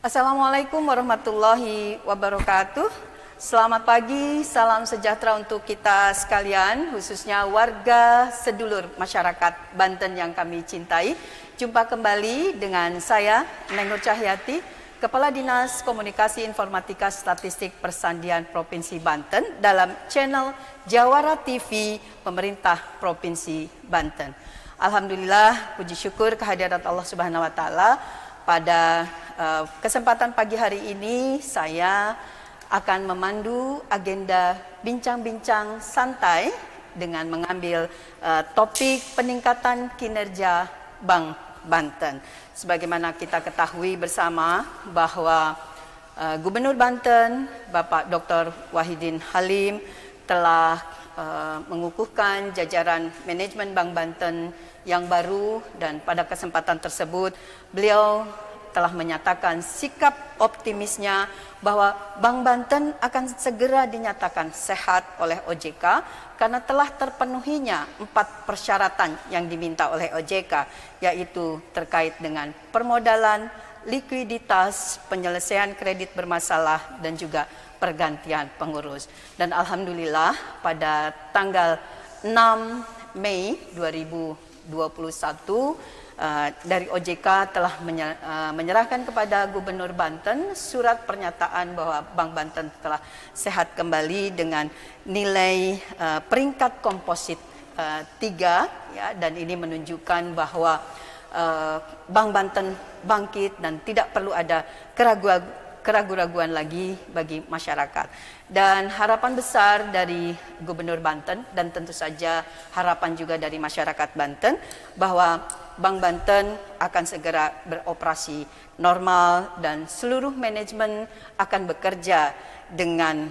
Assalamualaikum warahmatullahi wabarakatuh. Selamat pagi, salam sejahtera untuk kita sekalian, khususnya warga sedulur masyarakat Banten yang kami cintai. Jumpa kembali dengan saya, Neng Nur Cahyati, Kepala Dinas Komunikasi Informatika Statistik Persandian Provinsi Banten dalam channel Jawara TV Pemerintah Provinsi Banten. Alhamdulillah, puji syukur kehadirat Allah Subhanahu wa Ta'ala. Pada kesempatan pagi hari ini saya akan memandu agenda bincang-bincang santai dengan mengambil topik peningkatan kinerja Bank Banten. Sebagaimana kita ketahui bersama bahwa Gubernur Banten Bapak Dr. Wahidin Halim telah mengukuhkan jajaran manajemen Bank Banten yang baru, dan pada kesempatan tersebut beliau telah menyatakan sikap optimisnya bahwa Bank Banten akan segera dinyatakan sehat oleh OJK karena telah terpenuhinya 4 persyaratan yang diminta oleh OJK, yaitu terkait dengan permodalan, likuiditas, penyelesaian kredit bermasalah, dan juga pergantian pengurus. Dan alhamdulillah pada tanggal 6 Mei 2021 dari OJK telah menyerahkan kepada Gubernur Banten surat pernyataan bahwa Bank Banten telah sehat kembali dengan nilai peringkat komposit 3, ya, dan ini menunjukkan bahwa Bank Banten bangkit dan tidak perlu ada keraguan-keraguan lagi bagi masyarakat. Dan harapan besar dari Gubernur Banten dan tentu saja harapan juga dari masyarakat Banten bahwa Bank Banten akan segera beroperasi normal dan seluruh manajemen akan bekerja dengan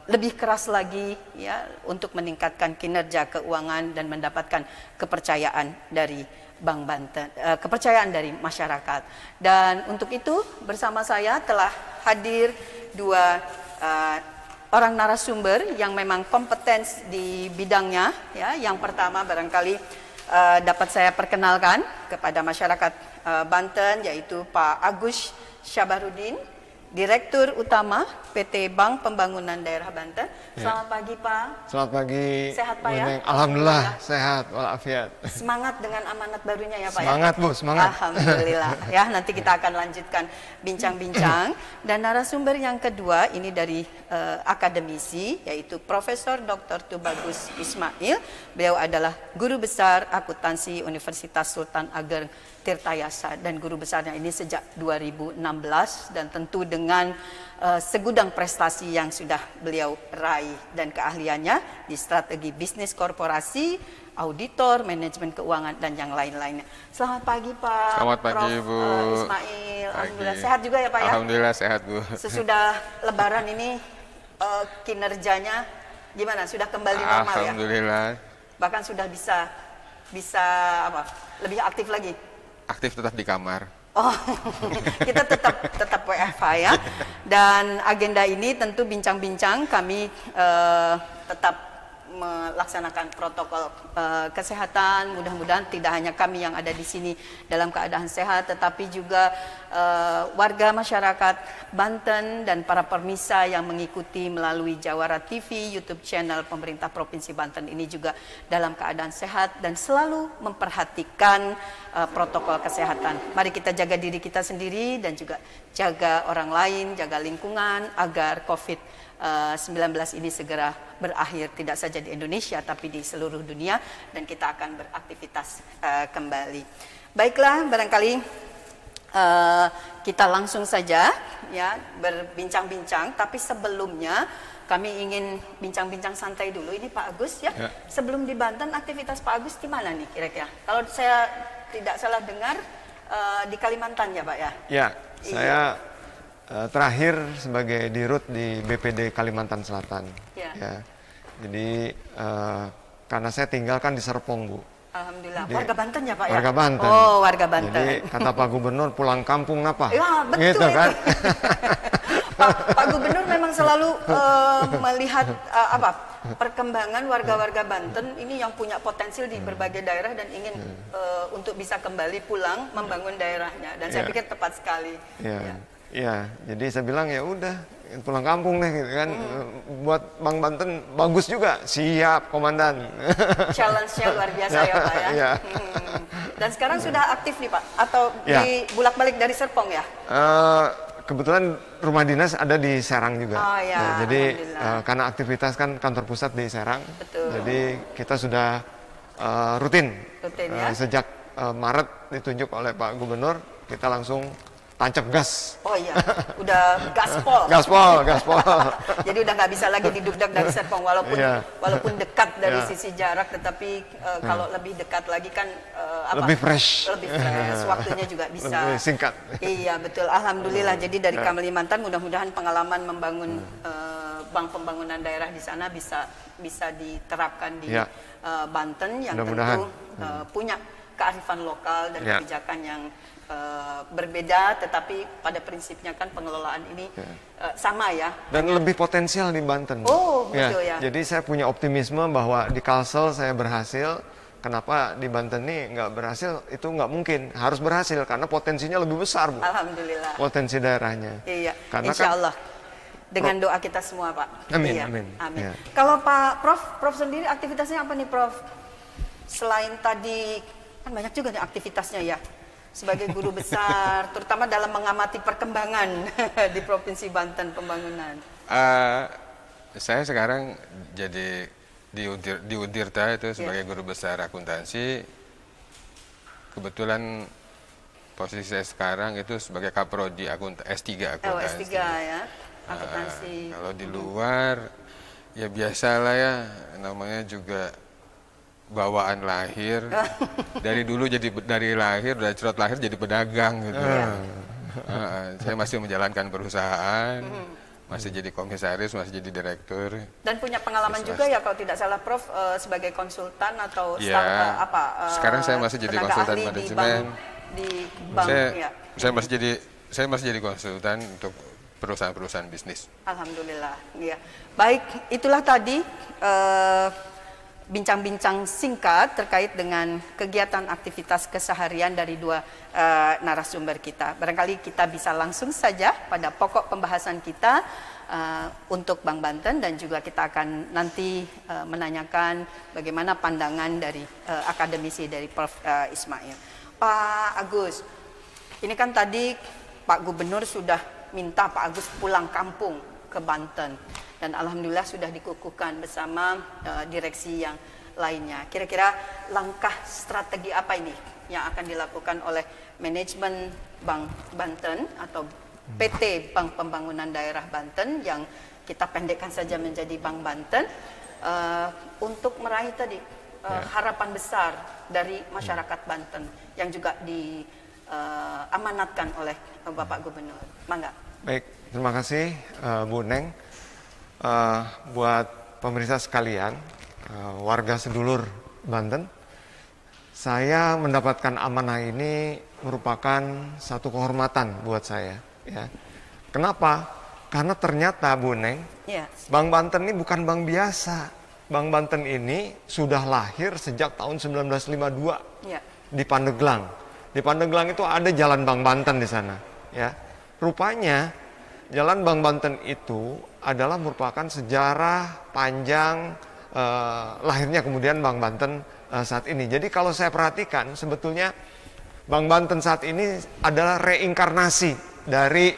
lebih keras lagi, ya, untuk meningkatkan kinerja keuangan dan mendapatkan kepercayaan dari Bank Banten, kepercayaan dari masyarakat. Dan untuk itu bersama saya telah hadir 2 orang narasumber yang memang kompeten di bidangnya, ya. Yang pertama barangkali dapat saya perkenalkan kepada masyarakat Banten, yaitu Pak Agus Syabarudin, Direktur Utama PT Bank Pembangunan Daerah Banten. Selamat pagi, Pak. Selamat pagi. Sehat, Pak, ya? Alhamdulillah sehat walafiat. Semangat dengan amanat barunya ya, Pak. Semangat, ya? Bu, semangat. Alhamdulillah. Ya, nanti kita akan lanjutkan bincang-bincang. Dan narasumber yang kedua ini dari akademisi, yaitu Profesor Dr. Tubagus Ismail. Beliau adalah guru besar akuntansi Universitas Sultan Ageng Tirtayasa, dan guru besarnya ini sejak 2016, dan tentu dengan segudang prestasi yang sudah beliau raih dan keahliannya di strategi bisnis korporasi, auditor, manajemen keuangan, dan yang lain-lainnya. Selamat pagi, Pak. Selamat pagi, Prof. Bu. Ismail. Alhamdulillah sehat juga ya, Pak, ya? Alhamdulillah sehat, Bu. Sesudah Lebaran ini kinerjanya gimana? Sudah kembali normal, ya? Alhamdulillah. Bahkan sudah bisa apa? Lebih aktif lagi? Aktif tetap di kamar. Oh, kita tetap WFH, ya. Dan agenda ini tentu bincang-bincang kami tetap melaksanakan protokol kesehatan. Mudah-mudahan tidak hanya kami yang ada di sini dalam keadaan sehat, tetapi juga warga masyarakat Banten dan para permisa yang mengikuti melalui Jawara TV, YouTube channel pemerintah Provinsi Banten ini juga dalam keadaan sehat dan selalu memperhatikan protokol kesehatan. Mari kita jaga diri kita sendiri dan juga jaga orang lain, jaga lingkungan agar COVID-19 ini segera berakhir, tidak saja di Indonesia tapi di seluruh dunia, dan kita akan beraktivitas kembali. Baiklah, barangkali kita langsung saja, ya, berbincang-bincang, tapi sebelumnya kami ingin bincang-bincang santai dulu. Ini Pak Agus, ya. Sebelum di Banten, aktivitas Pak Agus di mana nih kira-kira? Kalau saya tidak salah dengar di Kalimantan, ya, Pak, ya? Ya, saya terakhir sebagai dirut di BPD Kalimantan Selatan. Ya. Jadi karena saya tinggalkan di Serpong, Bu. Alhamdulillah. Jadi, warga Banten ya, Pak, ya? Warga Banten. Oh, warga Banten. Jadi kata Pak Gubernur, pulang kampung apa? Ya, betul gitu, kan? Pak Gubernur memang kan selalu melihat perkembangan warga-warga Banten ini yang punya potensi di berbagai daerah dan ingin untuk bisa kembali pulang membangun daerahnya, dan saya pikir tepat sekali. Ya, jadi saya bilang ya udah pulang kampung deh gitu kan. Buat Bang Banten bagus juga. Siap, Komandan. Challenge-nya luar biasa ya Pak ya. Dan sekarang sudah aktif nih Pak? Atau di bulak-balik dari Serpong ya? Kebetulan rumah dinas ada di Serang juga. Oh ya, nah, jadi karena aktivitas kan kantor pusat di Serang. Betul. Jadi kita sudah rutin ya? Sejak Maret ditunjuk oleh Pak Gubernur, kita langsung tancap gas. Oh iya, udah gaspol. Gaspol. Jadi udah nggak bisa lagi didugdak dari Serpong, walaupun dekat dari sisi jarak, tetapi kalau lebih dekat lagi kan lebih fresh. Waktunya juga bisa. Lebih singkat. Iya betul, alhamdulillah. Jadi dari Kalimantan mudah-mudahan pengalaman membangun bank pembangunan daerah di sana bisa diterapkan di Banten yang tentu punya kearifan lokal dan kebijakan yang berbeda, tetapi pada prinsipnya kan pengelolaan ini sama ya. Dan lebih potensial di Banten. Oh betul ya. Jadi saya punya optimisme bahwa di Kalsel saya berhasil. Kenapa di Banten ini nggak berhasil? Itu nggak mungkin. Harus berhasil karena potensinya lebih besar, Bu. Alhamdulillah. Potensi daerahnya. Iya. Karena Insya Allah. Dengan doa kita semua, Pak. Amin. Iya. Amin. Ya. Kalau Pak Prof sendiri aktivitasnya apa nih, Prof? Selain tadi kan banyak juga nih aktivitasnya ya. Sebagai guru besar, terutama dalam mengamati perkembangan di Provinsi Banten pembangunan. Saya sekarang jadi di Udirta itu sebagai guru besar akuntansi. Kebetulan posisi saya sekarang itu sebagai kaprodi S3 akuntansi. Oh, S3 ya, akuntansi. Kalau di luar ya biasalah ya, namanya juga bawaan lahir. Dari dulu dari lahir jadi pedagang gitu. Saya masih menjalankan perusahaan. Masih jadi komisaris, masih jadi direktur. Dan punya pengalaman juga ya kalau tidak salah Prof sebagai konsultan atau sekarang saya masih jadi konsultan manajemen di bank. Saya masih jadi konsultan untuk perusahaan-perusahaan bisnis. Alhamdulillah. Ya. Baik, itulah tadi bincang-bincang singkat terkait dengan kegiatan aktivitas keseharian dari dua narasumber kita. Barangkali kita bisa langsung saja pada pokok pembahasan kita untuk Bank Banten, dan juga kita akan nanti menanyakan bagaimana pandangan dari akademisi dari Prof. Ismail. Pak Agus, ini kan tadi Pak Gubernur sudah minta Pak Agus pulang kampung ke Banten. Dan alhamdulillah sudah dikukuhkan bersama direksi yang lainnya. Kira-kira langkah strategi apa ini yang akan dilakukan oleh manajemen Bank Banten atau PT Bank Pembangunan Daerah Banten yang kita pendekkan saja menjadi Bank Banten untuk meraih tadi harapan besar dari masyarakat Banten yang juga diamanatkan oleh Bapak Gubernur. Mangga. Baik, terima kasih Bu Neng. Buat pemirsa sekalian, warga sedulur Banten, saya mendapatkan amanah ini merupakan satu kehormatan buat saya. Ya. Kenapa? Karena ternyata Bu Neng, Bank Banten ini bukan bank biasa. Bank Banten ini sudah lahir sejak tahun 1952 di Pandeglang. Di Pandeglang itu ada Jalan Bank Banten di sana. Ya. Rupanya Jalan Bank Banten itu adalah merupakan sejarah panjang lahirnya kemudian Bank Banten saat ini. Jadi kalau saya perhatikan sebetulnya Bank Banten saat ini adalah reinkarnasi dari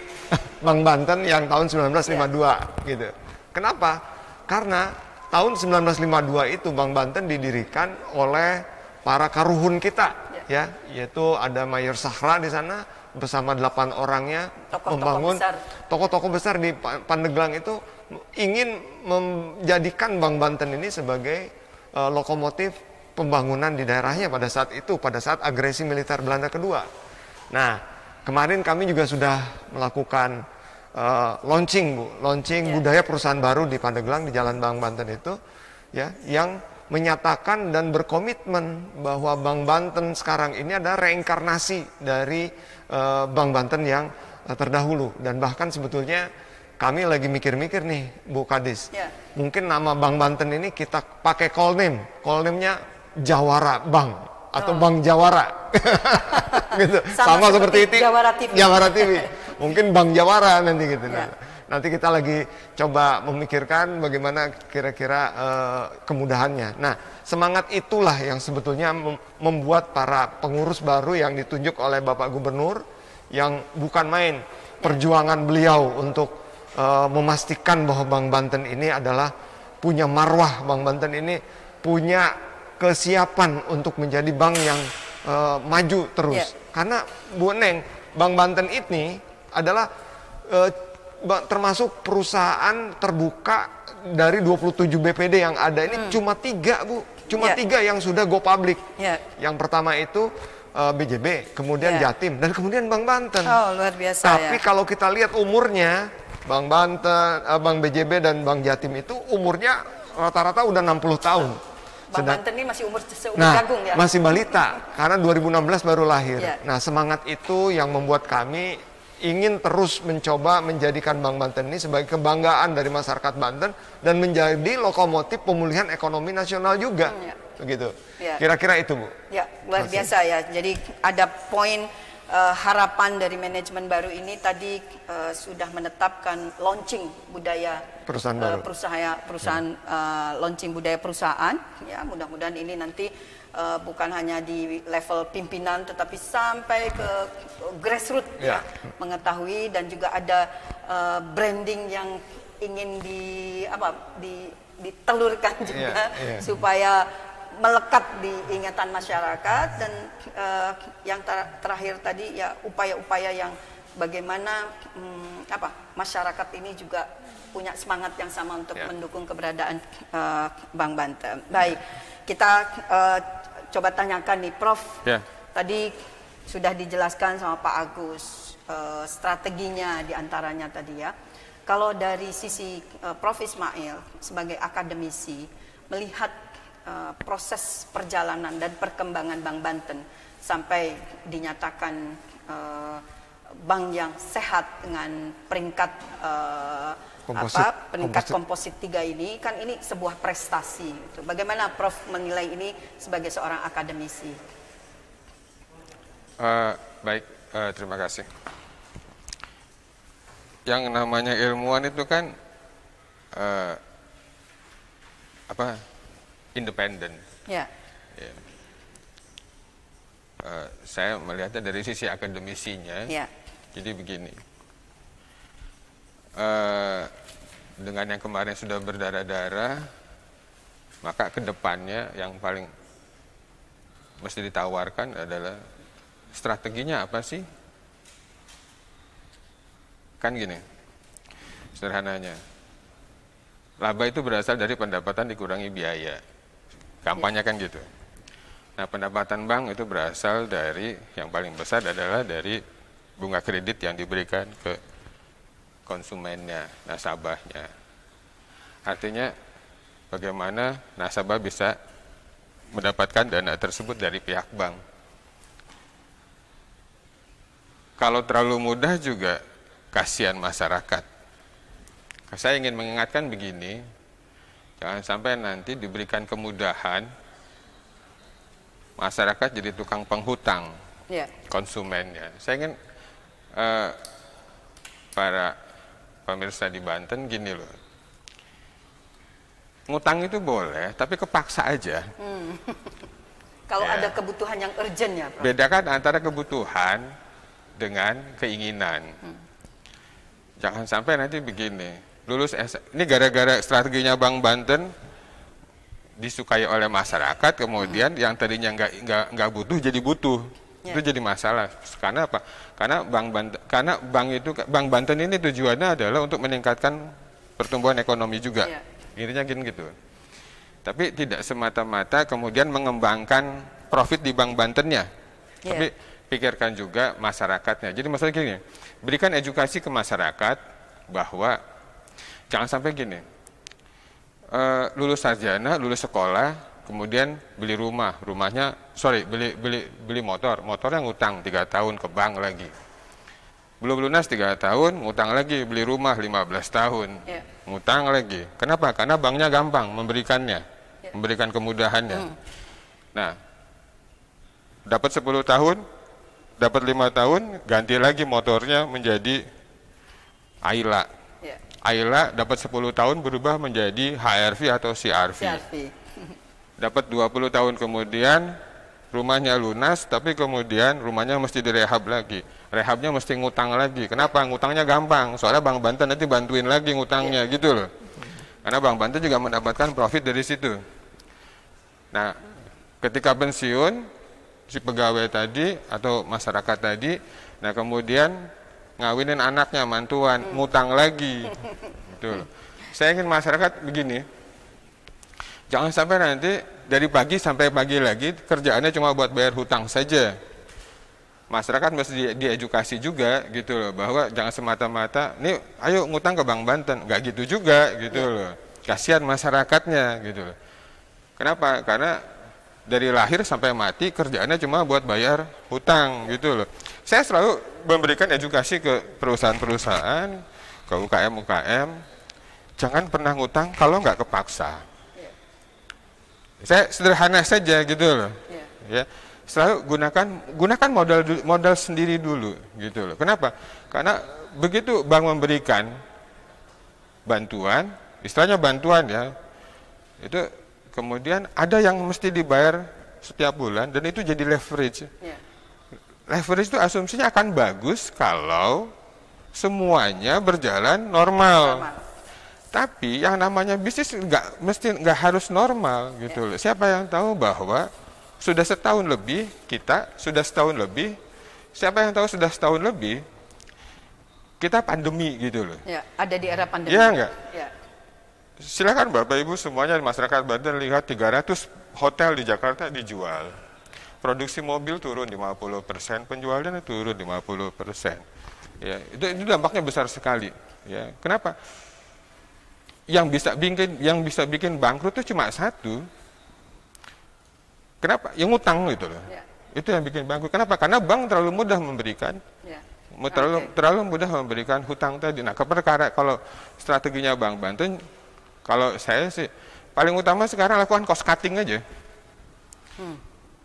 Bank Banten yang tahun 1952 gitu. Kenapa? Karena tahun 1952 itu Bank Banten didirikan oleh para karuhun kita ya, yaitu ada Mayor Sahra di sana bersama 8 orangnya membangun tokoh-tokoh besar di Pandeglang itu ingin menjadikan Bank Banten ini sebagai lokomotif pembangunan di daerahnya pada saat itu, pada saat agresi militer Belanda kedua. Nah, kemarin kami juga sudah melakukan launching budaya perusahaan baru di Pandeglang di Jalan Bank Banten itu ya, yang menyatakan dan berkomitmen bahwa Bank Banten sekarang ini adalah reinkarnasi dari Bank Banten yang terdahulu, dan bahkan sebetulnya kami lagi mikir-mikir nih, Bu Kadis. Ya. Mungkin nama Bank Banten ini kita pakai call name. Call name-nya Jawara Bank atau Bank Jawara. Gitu. Sama seperti itu. Jawara TV. Jawara TV. Mungkin Bank Jawara nanti gitu. Ya. Nanti kita lagi coba memikirkan bagaimana kira-kira kemudahannya. Nah, semangat itulah yang sebetulnya membuat para pengurus baru yang ditunjuk oleh Bapak Gubernur, yang bukan main perjuangan beliau untuk memastikan bahwa Bank Banten ini adalah punya marwah, Bank Banten ini punya kesiapan untuk menjadi bank yang maju terus. Karena Bu Neng, Bank Banten ini adalah termasuk perusahaan terbuka dari 27 BPD yang ada ini cuma 3, Bu. Cuma 3 yang sudah go public. Yang pertama itu BJB, kemudian Jatim, dan kemudian Bank Banten. Oh, luar biasa. Tapi kalau kita lihat umurnya, Bank Banten, Bank BJB dan Bank Jatim itu umurnya rata-rata udah 60 tahun. Bank Banten ini masih umur seumur jagung ya? Masih balita, karena 2016 baru lahir. Nah, semangat itu yang membuat kami ingin terus mencoba menjadikan Bank Banten ini sebagai kebanggaan dari masyarakat Banten dan menjadi lokomotif pemulihan ekonomi nasional juga. Begitu. Kira-kira itu, Bu. Ya, luar biasa ya. Jadi ada poin harapan dari manajemen baru ini tadi sudah menetapkan launching budaya perusahaan baru. Perusahaan launching budaya perusahaan. Ya, mudah-mudahan ini nanti bukan hanya di level pimpinan tetapi sampai ke grassroots ya, mengetahui, dan juga ada branding yang ingin ditelurkan juga supaya melekat di ingatan masyarakat. Dan yang terakhir tadi ya upaya-upaya yang bagaimana masyarakat ini juga punya semangat yang sama untuk mendukung keberadaan Bank Banten. Baik, kita coba tanyakan nih Prof. Tadi sudah dijelaskan sama Pak Agus strateginya diantaranya tadi ya. Kalau dari sisi Prof. Ismail sebagai akademisi melihat proses perjalanan dan perkembangan Bank Banten sampai dinyatakan bank yang sehat dengan peringkat komposit 3 ini, kan ini sebuah prestasi. Bagaimana Prof menilai ini sebagai seorang akademisi? Baik, terima kasih. Yang namanya ilmuwan itu kan independen. Saya melihatnya dari sisi akademisinya. Jadi begini, dengan yang kemarin sudah berdarah-darah, maka kedepannya yang paling mesti ditawarkan adalah strateginya apa sih? Kan gini, sederhananya, laba itu berasal dari pendapatan dikurangi biaya. Gampangnya kan gitu. Nah, pendapatan bank itu berasal dari, yang paling besar adalah dari bunga kredit yang diberikan ke konsumennya, nasabahnya. Artinya bagaimana nasabah bisa mendapatkan dana tersebut dari pihak bank. Kalau terlalu mudah juga kasihan masyarakat. Saya ingin mengingatkan begini, jangan sampai nanti diberikan kemudahan, masyarakat jadi tukang penghutang konsumennya. Saya ingin para pemirsa di Banten gini loh, ngutang itu boleh, tapi kepaksa aja. Kalau ada kebutuhan yang urgent ya, Prof. Bedakan antara kebutuhan dengan keinginan. Jangan sampai nanti begini, lulus ini gara-gara strateginya Bank Banten disukai oleh masyarakat, kemudian yang tadinya nggak butuh jadi butuh. Itu jadi masalah. Karena apa? Karena Bank Banten ini tujuannya adalah untuk meningkatkan pertumbuhan ekonomi juga. Intinya gitu. Tapi tidak semata-mata kemudian mengembangkan profit di Bank Bantennya. Tapi pikirkan juga masyarakatnya. Jadi maksudnya gini, berikan edukasi ke masyarakat bahwa jangan sampai gini, lulus sarjana, lulus sekolah, kemudian beli beli motor yang ngutang 3 tahun ke bank lagi. belum lunas 3 tahun, ngutang lagi, beli rumah 15 tahun, ngutang lagi. Kenapa? Karena banknya gampang memberikannya, memberikan kemudahannya. Nah, dapat 10 tahun, dapat 5 tahun, ganti lagi motornya menjadi Ayla. Ayla dapat 10 tahun berubah menjadi HRV atau CRV. Dapat 20 tahun kemudian, rumahnya lunas, tapi kemudian rumahnya mesti direhab lagi. Rehabnya mesti ngutang lagi. Kenapa? Ngutangnya gampang. Soalnya Bank Banten nanti bantuin lagi ngutangnya, gitu loh. Karena Bank Banten juga mendapatkan profit dari situ. Nah, ketika pensiun, si pegawai tadi atau masyarakat tadi, nah kemudian ngawinin anaknya, mantuan, ngutang lagi. Gitu loh. Saya ingin masyarakat begini, jangan sampai nanti dari pagi sampai pagi lagi kerjaannya cuma buat bayar hutang saja. Masyarakat mesti diedukasi juga gitu loh, bahwa jangan semata-mata nih ayo ngutang ke Bank Banten, nggak gitu juga gitu loh. Kasihan masyarakatnya gitu loh. Kenapa? Karena dari lahir sampai mati kerjaannya cuma buat bayar hutang gitu loh. Saya selalu memberikan edukasi ke perusahaan-perusahaan, ke UKM-UKM, jangan pernah ngutang kalau nggak kepaksa. Saya sederhana saja gitu loh. Ya, selalu gunakan modal sendiri dulu gitu loh. Kenapa? Karena begitu bank memberikan bantuan, istilahnya bantuan ya, itu kemudian ada yang mesti dibayar setiap bulan dan itu jadi leverage. Leverage itu asumsinya akan bagus kalau semuanya berjalan normal. Tapi yang namanya bisnis nggak harus normal gitu loh. Siapa yang tahu bahwa sudah setahun lebih siapa yang tahu sudah setahun lebih kita pandemi gitu loh. Ya, ada di era pandemi. Iya enggak? Ya. Silakan Bapak Ibu semuanya masyarakat Banten lihat 300 hotel di Jakarta dijual. Produksi mobil turun 50%, penjualannya turun 50%. Ya, itu dampaknya besar sekali. Ya, kenapa? Yang bisa bikin bangkrut itu cuma satu. Kenapa? Yang ngutang gitu loh. Itu yang bikin bangkrut. Kenapa? Karena bank terlalu mudah memberikan. Terlalu mudah memberikan hutang tadi. Nah, perkara kalau strateginya Bank Banten, kalau saya sih paling utama sekarang lakukan cost cutting aja.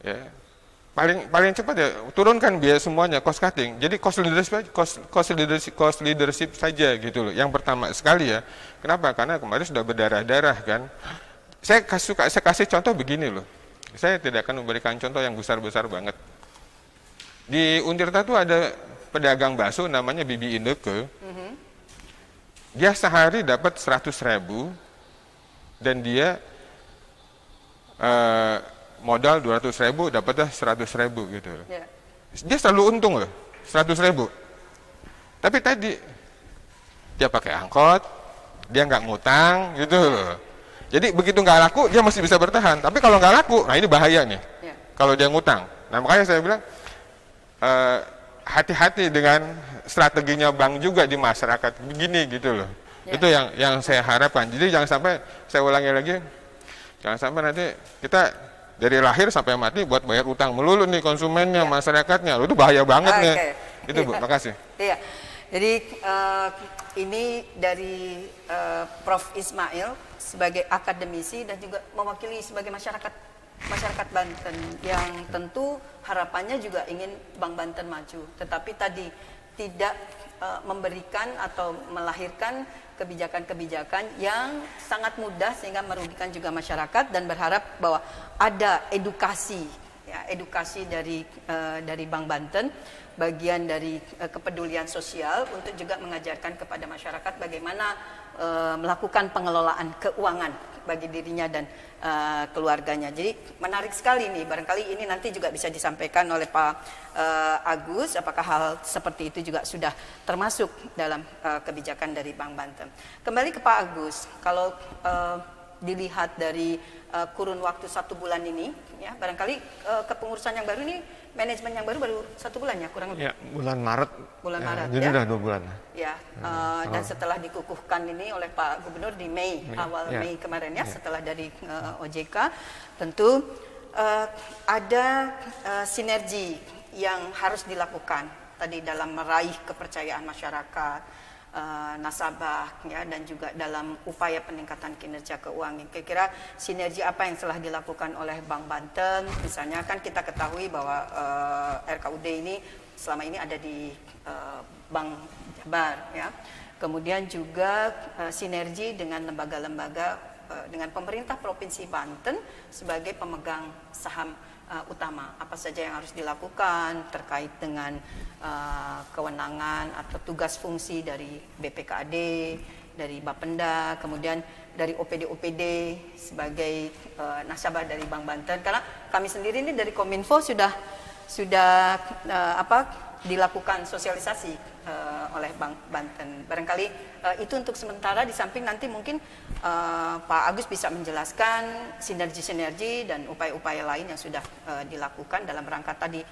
Ya. Paling cepat ya turunkan biaya semuanya, cost cutting. Jadi cost leadership saja gitu loh. Yang pertama sekali ya. Kenapa? Karena kemarin sudah berdarah-darah kan. Saya kasih contoh begini loh. Saya tidak akan memberikan contoh yang besar-besar banget. Di Untirta tuh ada pedagang bakso namanya Bibi Indeke. Dia sehari dapat 100.000 dan dia modal 200.000, dapatnya 100.000 gitu. Dia selalu untung loh, 100.000. Tapi tadi dia pakai angkot, dia nggak ngutang gitu loh. Jadi begitu nggak laku dia masih bisa bertahan. Tapi kalau nggak laku, nah ini bahaya nih. Kalau dia ngutang. Nah makanya saya bilang hati-hati dengan strateginya bank juga di masyarakat begini gitu loh. Itu yang saya harapkan. Jadi jangan sampai, saya ulangi lagi, jangan sampai nanti kita dari lahir sampai mati buat bayar utang melulu nih konsumennya, masyarakatnya. Itu bahaya banget nih. Itu Bu, makasih. Iya. Jadi ini dari Prof. Ismail sebagai akademisi dan juga mewakili sebagai masyarakat Banten yang tentu harapannya juga ingin Bank Banten maju. Tetapi tadi tidak memberikan atau melahirkan kebijakan-kebijakan yang sangat mudah sehingga merugikan juga masyarakat, dan berharap bahwa ada edukasi dari Bank Banten, bagian dari kepedulian sosial untuk juga mengajarkan kepada masyarakat bagaimana melakukan pengelolaan keuangan bagi dirinya dan keluarganya. Jadi menarik sekali nih, barangkali ini nanti juga bisa disampaikan oleh Pak Agus, apakah hal seperti itu juga sudah termasuk dalam kebijakan dari Bank Banten. Kembali ke Pak Agus, kalau dilihat dari kurun waktu 1 bulan ini, ya barangkali kepengurusan yang baru ini, manajemen yang baru 1 bulan ya kurang lebih. Ya, bulan Maret. Bulan Maret. Jadi ya? udah 2 bulan. Ya, dan setelah dikukuhkan ini oleh Pak Gubernur di awal Mei kemarin ya, setelah dari OJK, tentu ada sinergi yang harus dilakukan tadi dalam meraih kepercayaan masyarakat, nasabah, ya, dan juga dalam upaya peningkatan kinerja keuangan. Kira-kira sinergi apa yang telah dilakukan oleh Bank Banten? Misalnya kan kita ketahui bahwa RKUD ini selama ini ada di Bank Jabar, ya. Kemudian juga sinergi dengan lembaga-lembaga dengan pemerintah Provinsi Banten sebagai pemegang saham utama. Apa saja yang harus dilakukan terkait dengan kewenangan atau tugas fungsi dari BPKAD, dari Bapenda, kemudian dari OPD-OPD sebagai nasabah dari Bank Banten. Karena kami sendiri ini dari Kominfo sudah dilakukan sosialisasi oleh Bank Banten. Barangkali itu untuk sementara, di samping nanti mungkin Pak Agus bisa menjelaskan sinergi-sinergi dan upaya-upaya lain yang sudah dilakukan dalam rangka tadi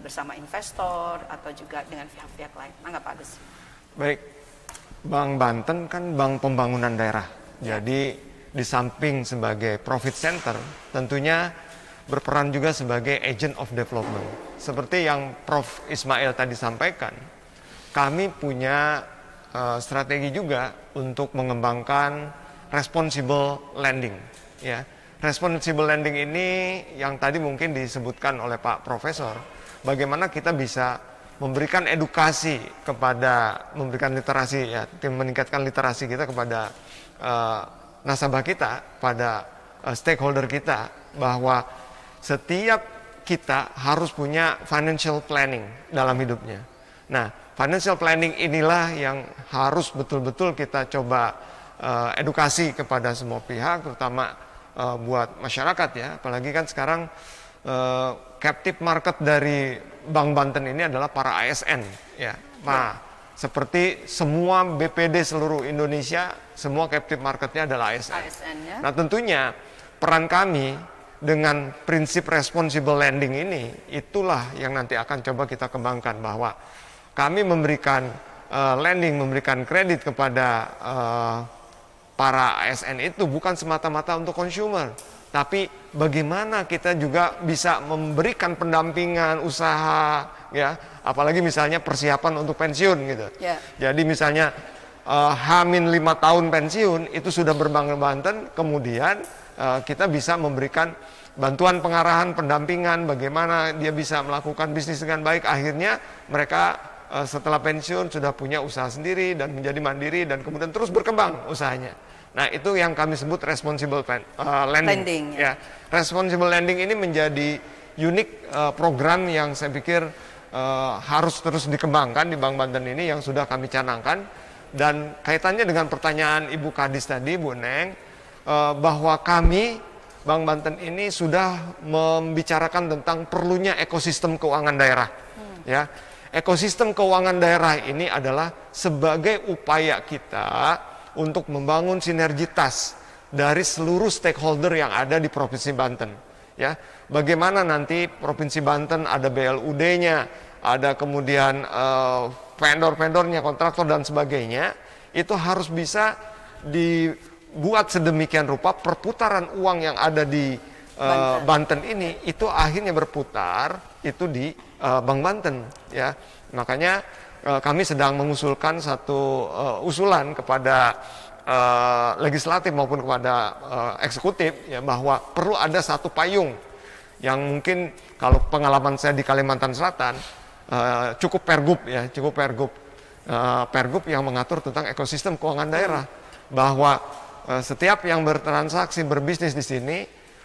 bersama investor atau juga dengan pihak-pihak lain. Mangga Pak Agus. Baik, Bank Banten kan bank pembangunan daerah. Ya. Jadi di samping sebagai profit center, tentunya berperan juga sebagai agent of development. Seperti yang Prof. Ismail tadi sampaikan, kami punya strategi juga untuk mengembangkan responsible lending. Ya, responsible lending ini yang tadi mungkin disebutkan oleh Pak Profesor, bagaimana kita bisa memberikan edukasi kepada, memberikan literasi, ya, meningkatkan literasi kita kepada nasabah kita, pada stakeholder kita, bahwa setiap kita harus punya financial planning dalam hidupnya. Nah, financial planning inilah yang harus betul-betul kita coba edukasi kepada semua pihak, terutama buat masyarakat, ya. Apalagi kan sekarang captive market dari Bank Banten ini adalah para ASN, ya. Nah, seperti semua BPD seluruh Indonesia, semua captive marketnya adalah ASN. Ya. Nah, tentunya peran kami dengan prinsip responsible lending ini, itulah yang nanti akan coba kita kembangkan, bahwa kami memberikan lending, memberikan kredit kepada para ASN itu bukan semata-mata untuk consumer, tapi bagaimana kita juga bisa memberikan pendampingan usaha, ya, apalagi misalnya persiapan untuk pensiun gitu. Yeah. Jadi misalnya H-5 tahun pensiun itu sudah berbank Banten, kemudian kita bisa memberikan bantuan pengarahan, pendampingan, bagaimana dia bisa melakukan bisnis dengan baik. Akhirnya mereka setelah pensiun sudah punya usaha sendiri dan menjadi mandiri dan kemudian terus berkembang usahanya. Nah, itu yang kami sebut responsible lending. Ya. Responsible lending ini menjadi unik program yang saya pikir harus terus dikembangkan di Bank Banten ini, yang sudah kami canangkan. Dan kaitannya dengan pertanyaan Ibu Kadis tadi, Bu Neng, bahwa kami Bank Banten ini sudah membicarakan tentang perlunya ekosistem keuangan daerah. Ya, ekosistem keuangan daerah ini adalah sebagai upaya kita untuk membangun sinergitas dari seluruh stakeholder yang ada di Provinsi Banten. Ya, bagaimana nanti Provinsi Banten ada BLUD-nya, ada kemudian vendor-vendornya, kontraktor dan sebagainya, itu harus bisa dibuat sedemikian rupa perputaran uang yang ada di Banten ini itu akhirnya berputar itu di Bank Banten, ya. Makanya kami sedang mengusulkan satu usulan kepada legislatif maupun kepada eksekutif, ya, bahwa perlu ada satu payung yang mungkin kalau pengalaman saya di Kalimantan Selatan cukup pergub, ya, cukup pergub. Pergub yang mengatur tentang ekosistem keuangan daerah, bahwa setiap yang bertransaksi berbisnis di sini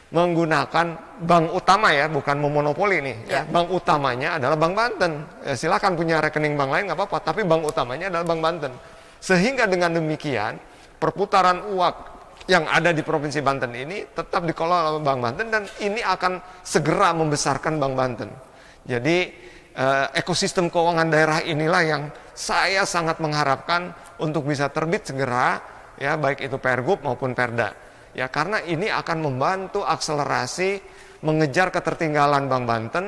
menggunakan bank utama, ya, bukan memonopoli nih, ya. Bank utamanya adalah Bank Banten. Ya, silakan punya rekening bank lain nggak apa-apa, tapi bank utamanya adalah Bank Banten. Sehingga dengan demikian perputaran uang yang ada di Provinsi Banten ini tetap dikelola oleh Bank Banten, dan ini akan segera membesarkan Bank Banten. Jadi ekosistem keuangan daerah inilah yang saya sangat mengharapkan untuk bisa terbit segera, ya, baik itu Pergub maupun Perda, ya, karena ini akan membantu akselerasi mengejar ketertinggalan Bank Banten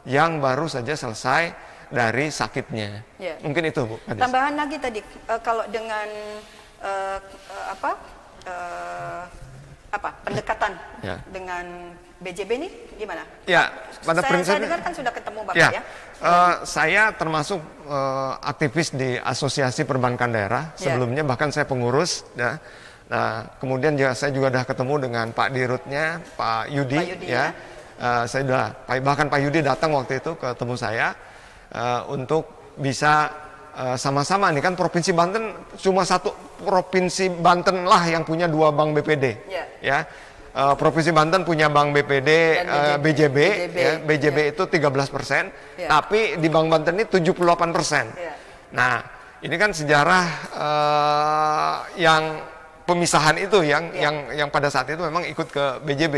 yang baru saja selesai dari sakitnya. Ya. Mungkin itu, Bu. Tambahan lagi tadi, kalau dengan pendekatan, ya, dengan BJB nih gimana? Ya, pada Saya prinsipnya dengar kan sudah ketemu Bapak ya. ya. Saya termasuk aktivis di Asosiasi Perbankan Daerah. Sebelumnya bahkan saya pengurus. Ya. Nah, kemudian saya juga sudah ketemu dengan Pak Dirutnya, Pak Yudi, ya. Saya sudah, bahkan Pak Yudi datang waktu itu ketemu saya untuk bisa sama-sama nih kan Provinsi Banten cuma satu Provinsi Banten lah yang punya 2 bank BPD, ya. Provinsi Banten punya bank BPD, BJB, ya, BJB itu 13%, tapi di Bank Banten ini 78%. Nah, ini kan sejarah yang pemisahan itu yang pada saat itu memang ikut ke BJB.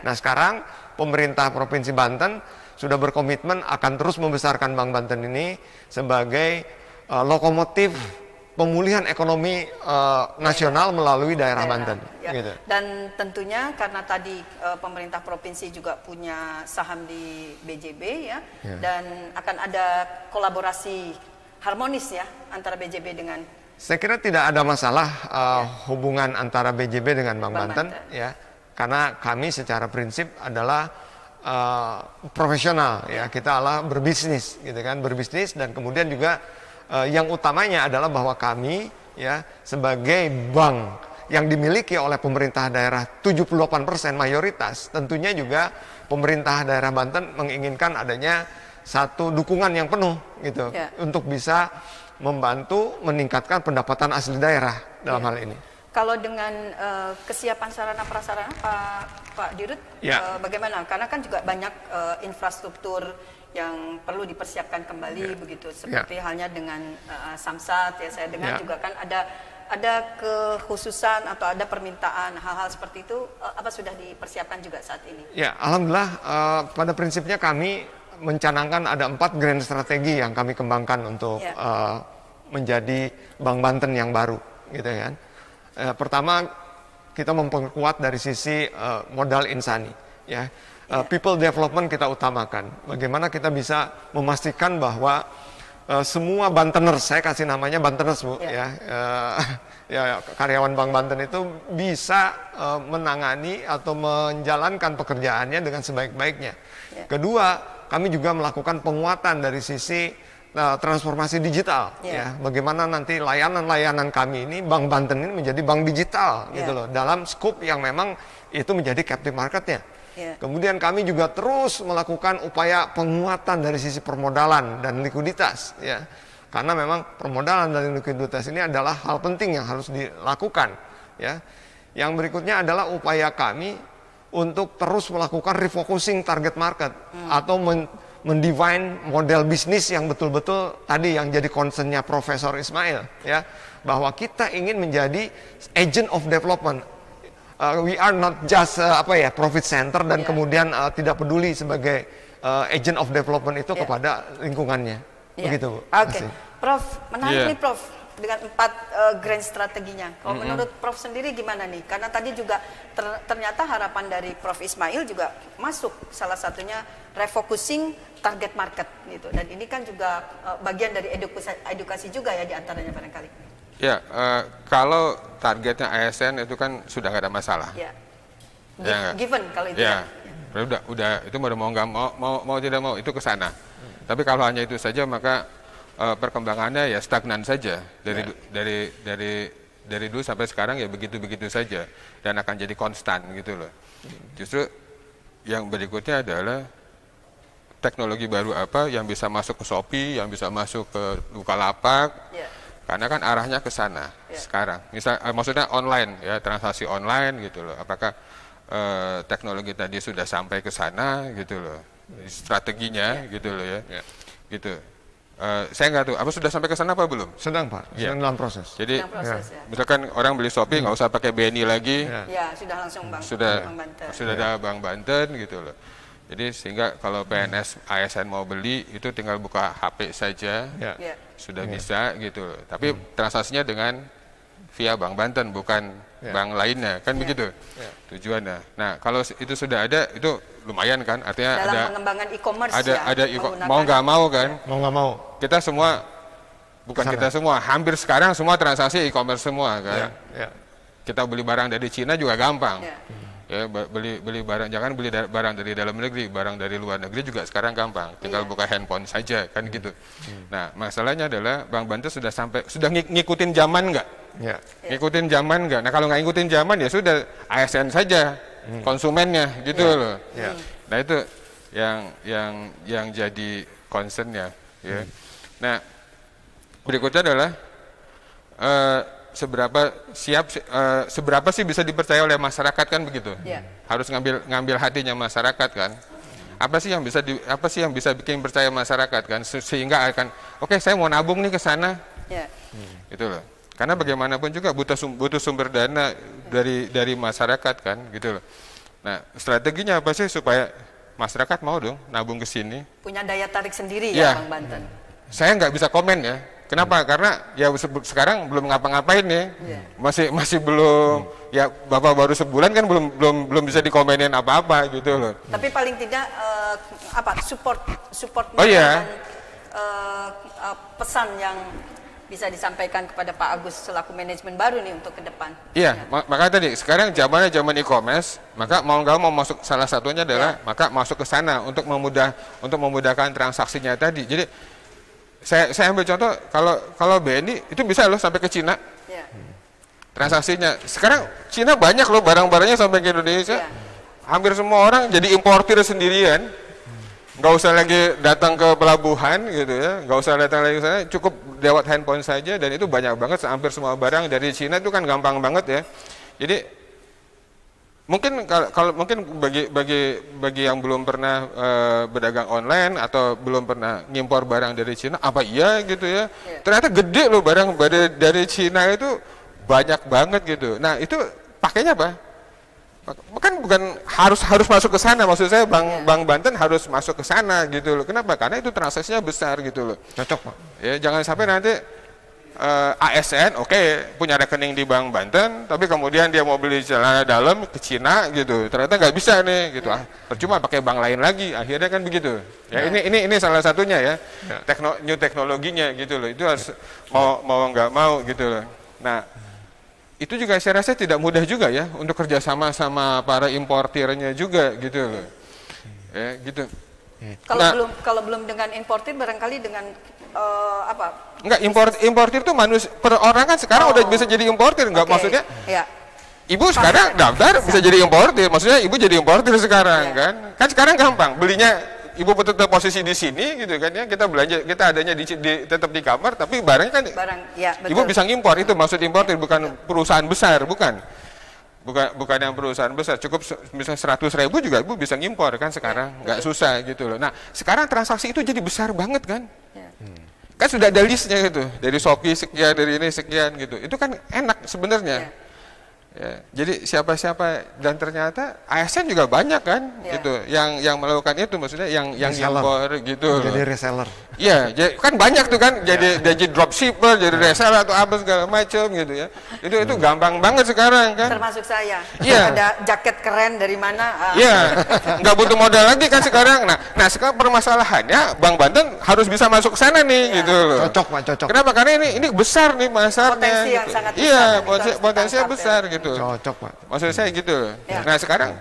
Nah, sekarang pemerintah Provinsi Banten sudah berkomitmen akan terus membesarkan Bank Banten ini sebagai lokomotif pemulihan ekonomi nasional melalui daerah Banten. Gitu. Dan tentunya karena tadi pemerintah provinsi juga punya saham di BJB ya, dan akan ada kolaborasi harmonis ya antara BJB dengan. Saya kira tidak ada masalah hubungan antara BJB dengan Bank Banten ya, karena kami secara prinsip adalah profesional ya, kita adalah berbisnis gitu kan, berbisnis dan kemudian juga yang utamanya adalah bahwa kami ya sebagai bank yang dimiliki oleh pemerintah daerah 78% mayoritas, tentunya juga pemerintah daerah Banten menginginkan adanya satu dukungan yang penuh gitu untuk bisa membantu meningkatkan pendapatan asli daerah dalam hal ini. Kalau dengan kesiapan sarana prasarana Pak Dirut bagaimana? Karena kan juga banyak infrastruktur yang perlu dipersiapkan kembali begitu, seperti halnya dengan Samsat ya, saya dengar juga kan ada kekhususan atau ada permintaan hal-hal seperti itu, apa sudah dipersiapkan juga saat ini? Ya, alhamdulillah pada prinsipnya kami mencanangkan ada 4 grand strategi yang kami kembangkan untuk menjadi Bank Banten yang baru gitu kan. Pertama, kita memperkuat dari sisi modal insani ya. People development kita utamakan. Bagaimana kita bisa memastikan bahwa semua Banteners, saya kasih namanya Banteners Bu, ya karyawan Bank Banten itu bisa menangani atau menjalankan pekerjaannya dengan sebaik-baiknya. Kedua, kami juga melakukan penguatan dari sisi transformasi digital, ya. Bagaimana nanti layanan-layanan kami ini Bank Banten ini menjadi bank digital, gitu loh, dalam skop yang memang itu menjadi captive marketnya. Kemudian kami juga terus melakukan upaya penguatan dari sisi permodalan dan likuiditas, ya. Karena memang permodalan dan likuiditas ini adalah hal penting yang harus dilakukan, ya. Yang berikutnya adalah upaya kami untuk terus melakukan refocusing target market atau mendefine model bisnis yang betul-betul tadi yang jadi concernnya Profesor Ismail, ya, bahwa kita ingin menjadi agent of development. We are not just profit center dan kemudian tidak peduli sebagai agent of development itu kepada lingkungannya. Begitu Bu. Oke. Prof, menarik nih Prof dengan 4 grand strateginya. Kalau menurut Prof sendiri gimana nih? Karena tadi juga ternyata harapan dari Prof Ismail juga masuk, salah satunya refocusing target market gitu. Dan ini kan juga bagian dari edukasi juga ya diantaranya barangkali. Ya, kalau targetnya ASN itu kan sudah nggak ada masalah. Ya. Given kalau itu. Ya. Udah itu mau nggak mau tidak mau itu ke sana. Tapi kalau hanya itu saja maka perkembangannya ya stagnan saja dari dulu sampai sekarang ya begitu-begitu saja dan akan jadi konstan gitu loh. Justru yang berikutnya adalah teknologi baru apa yang bisa masuk ke Shopee, yang bisa masuk ke Bukalapak. Karena kan arahnya ke sana sekarang. Maksudnya online ya, transaksi online gitu loh. Apakah teknologi tadi sudah sampai ke sana gitu loh. Strateginya gitu loh ya. Gitu. Saya nggak tahu, apa sudah sampai ke sana apa belum? Sedang Pak, sedang dalam proses. Jadi misalkan orang beli Shopee nggak usah pakai BNI lagi. Ya, sudah langsung Bank Banten. Sudah ada Bank Banten gitu loh. Jadi sehingga kalau PNS ASN mau beli itu tinggal buka HP saja, sudah bisa gitu. Tapi transaksinya dengan via Bank Banten bukan bank lainnya, kan begitu tujuannya. Nah kalau itu sudah ada itu lumayan kan, artinya dalam ada pengembangan e-commerce ada mau nggak mau kan, mau nggak mau kita semua kita semua hampir sekarang semua transaksi e-commerce semua kan. Kita beli barang dari Cina juga gampang. Ya, beli barang, jangan beli barang dari dalam negeri, barang dari luar negeri juga sekarang gampang, tinggal buka handphone saja kan gitu. Nah, masalahnya adalah Bank Banten sudah ngikutin zaman nggak? Ya. Ngikutin zaman nggak? Nah, kalau nggak ngikutin zaman ya sudah ASN saja konsumennya gitu loh. Nah, itu yang jadi concern ya. Nah, berikutnya adalah seberapa sih bisa dipercaya oleh masyarakat kan begitu? Harus ngambil hatinya masyarakat kan? Apa sih yang bisa bikin percaya masyarakat kan? Sehingga akan oke, saya mau nabung nih ke sana. Gitu loh. Karena bagaimanapun juga butuh sumber dana dari masyarakat kan, gitu loh. Nah, strateginya apa sih supaya masyarakat mau dong nabung ke sini? Punya daya tarik sendiri ya, Bang Banten. Saya nggak bisa komen ya. Kenapa? Karena ya sekarang belum ngapa-ngapain nih, masih belum. Ya Bapak baru sebulan kan belum bisa dikomenin apa-apa gitu loh. Tapi paling tidak support pesan yang bisa disampaikan kepada Pak Agus selaku manajemen baru nih untuk ke depan. Iya, makanya tadi sekarang zaman e-commerce, maka mau nggak mau masuk, salah satunya adalah maka masuk ke sana untuk memudahkan transaksinya tadi. Jadi saya ambil contoh, kalau BNI itu bisa loh sampai ke Cina transaksinya. Sekarang Cina banyak loh barang-barangnya sampai ke Indonesia. Hampir semua orang jadi importir sendirian, nggak usah lagi datang ke pelabuhan gitu ya, nggak usah datang lagi ke sana, cukup lewat handphone saja, dan itu banyak banget. Hampir semua barang dari Cina itu kan gampang banget ya. Jadi mungkin mungkin bagi yang belum pernah berdagang online atau belum pernah ngimpor barang dari Cina, apa iya gitu ya? Ternyata gede loh barang dari Cina itu banyak banget gitu. Nah, itu pakainya apa? Kan bukan harus masuk ke sana, maksud saya Bank Banten harus masuk ke sana gitu loh. Kenapa? Karena itu transaksinya besar gitu loh. Cocok, Pak. Ya, jangan sampai nanti ASN punya rekening di Bank Banten, tapi kemudian dia mau beli celana dalam ke Cina gitu, ternyata nggak bisa nih gitu. Percuma pakai bank lain lagi, akhirnya kan begitu. Ya, ini salah satunya ya, new teknologinya gitu loh. Itu harus mau nggak mau gitu loh. Nah, itu juga saya rasa tidak mudah juga ya untuk kerjasama sama para importirnya juga gitu loh. Ya, gitu. Kalau belum dengan importir, barangkali dengan Enggak, importir tuh perorangan sekarang udah bisa jadi importir, enggak maksudnya. Ibu sekarang daftar bisa jadi importir, maksudnya ibu jadi importir sekarang kan? Kan sekarang gampang, belinya ibu tetap posisi di sini gitu kan ya, kita belanja, kita adanya tetap di kamar, tapi barangnya kan ibu bisa ngimpor, itu maksud importir, bukan perusahaan besar, bukan yang perusahaan besar, cukup misalnya 100.000 juga ibu bisa ngimpor kan sekarang, nggak susah gitu loh. Nah, sekarang transaksi itu jadi besar banget kan? Kan sudah ada listnya gitu, dari Shopee sekian, dari ini sekian gitu. Itu kan enak sebenarnya. Ya, jadi siapa-siapa, dan ternyata ASN juga banyak kan gitu yang melakukan itu, maksudnya yang impor gitu. Jadi reseller. Iya, kan banyak tuh kan, jadi dropshipper, jadi reseller atau apa segala macam gitu ya. Itu gampang banget sekarang kan. Termasuk saya. Iya. Ada jaket keren dari mana? Iya, nggak butuh modal lagi kan sekarang. Nah sekarang permasalahannya Bank Banten harus bisa masuk ke sana nih gitu loh. Cocok, Pak, cocok. Kenapa? Karena ini besar nih pasarnya. Potensi yang gitu. sangat besar. Iya, potensinya besar gitu. Cocok, Pak. Maksud saya gitu. Nah, sekarang